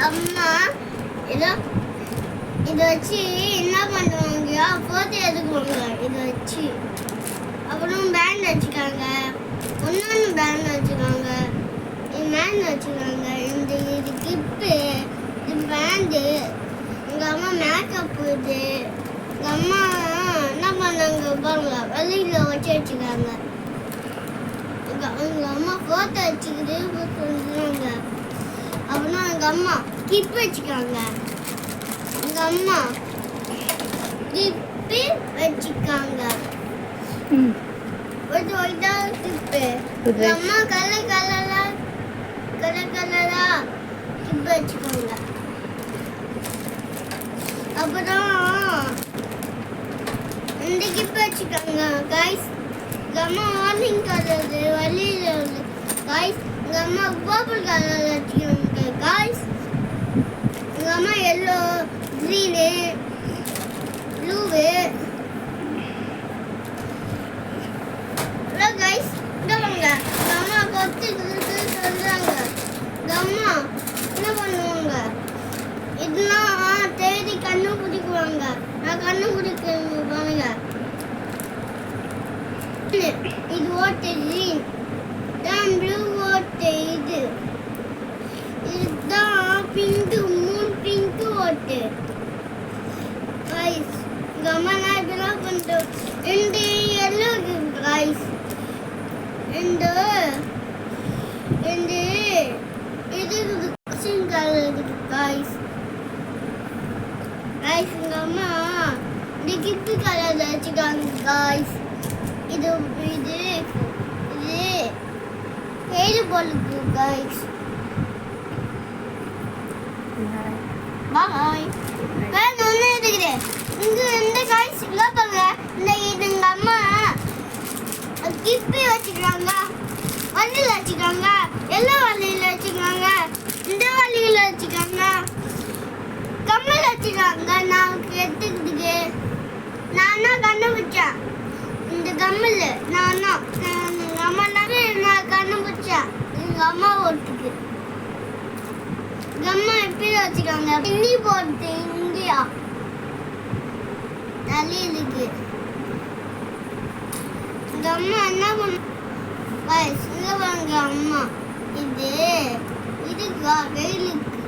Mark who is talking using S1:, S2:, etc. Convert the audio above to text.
S1: அம்மா ஏதோ இதை வச்சு என்ன பண்ணுவாங்க, போட்டோ எடுக்குவாங்க இதை வச்சு. அப்புறம் பேண்ட் வச்சுக்காங்க, ஒன்னொன்று பேண்ட் வச்சுக்காங்க, பேண்ட் வச்சுக்காங்க. இது கிப்பு, இது பேண்டு. எங்கள் அம்மா மேக்கப் இது. எங்கள் அம்மா என்ன பண்ணாங்க பாருங்க, வெளியில் வச்சு வச்சுக்காங்க. எங்கள் அம்மா ஃபோட்டோ வச்சுக்கிட்டு சொல்லுறாங்க. அப்புறம் எங்கள் அம்மா கிப் வச்சுக்காங்க. எங்கள் அம்மா கிப்பு வச்சுக்காங்க. ஒரு ஒயிட்டா கிப்பு. எங்கள் அம்மா கலர் கலரா கிப்பு வச்சுக்காங்க. அப்புறம் இந்த கிப்பு வச்சுக்காங்க கைஸ். எங்கள் அம்மா ஆரஞ்சு கலர் வழியில் உள்ள கைஸ். எங்கள் அம்மா பர்பிள் கலர் வச்சுக்காங்க கைஸ். எங்கள் அம்மா yellow, green, blue. Hello guys, இங்கே வாங்க. எங்கள் அம்மா கொத்து சொல்கிறாங்க. எங்கள் அம்மா என்ன பண்ணுவாங்க, இதெல்லாம் தேடி கண்ணு பிடிக்குவாங்க. நான் கண்ணு பிடிக்க பாருங்க. இது ஓட்டு கிரீன் தான், ப்ளூ ஓட்டு இது. இதுதான் பிங்க், மூணு பிங்க் ஓட்டு கைஸ். எங்கள் அம்மா நான் இப்பெல்லாம் பண்ணுறோம். ரெண்டு எல்லோ இருக்கு கைஸ், ரெண்டு இது கலர் இருக்கு கைஸ். கைஸ் எங்கள் அம்மா இந்த கிப்பு கலர் வச்சுக்காங்க கைஸ். இது இது இது ஏழு போலுக்கு கைஸ். பாய். வேற ஒன்று இருக்குது இங்கே இந்த கைஸ். இங்கே பாருங்க, இந்த இது எங்கள் அம்மா கிப்பி வச்சுக்கிறாங்க, வள்ளியில் வச்சுக்கிறாங்க, எல்லா வள்ளியில் வச்சுக்கிறாங்க, இந்த வள்ளியில் வச்சுக்கிறாங்க, கம்மல் வச்சுக்கிறாங்க. நான் எடுத்துக்கிட்டு நான் தான் கண்டுபிடிச்சேன் இந்த கம்மல். நான் எங்கள் அம்மானாவே நான் கண்டுபிடிச்சேன் எங்கள் அம்மா ஓட்டுக்கு. எங்கள் அம்மா எப்படி வச்சுக்காங்க, பின்னி போட்டு இந்தியா தலையிலுக்கு. எங்கள் அம்மா என்ன பண்ண அம்மா இது இதுக்கா வெயிலுக்கு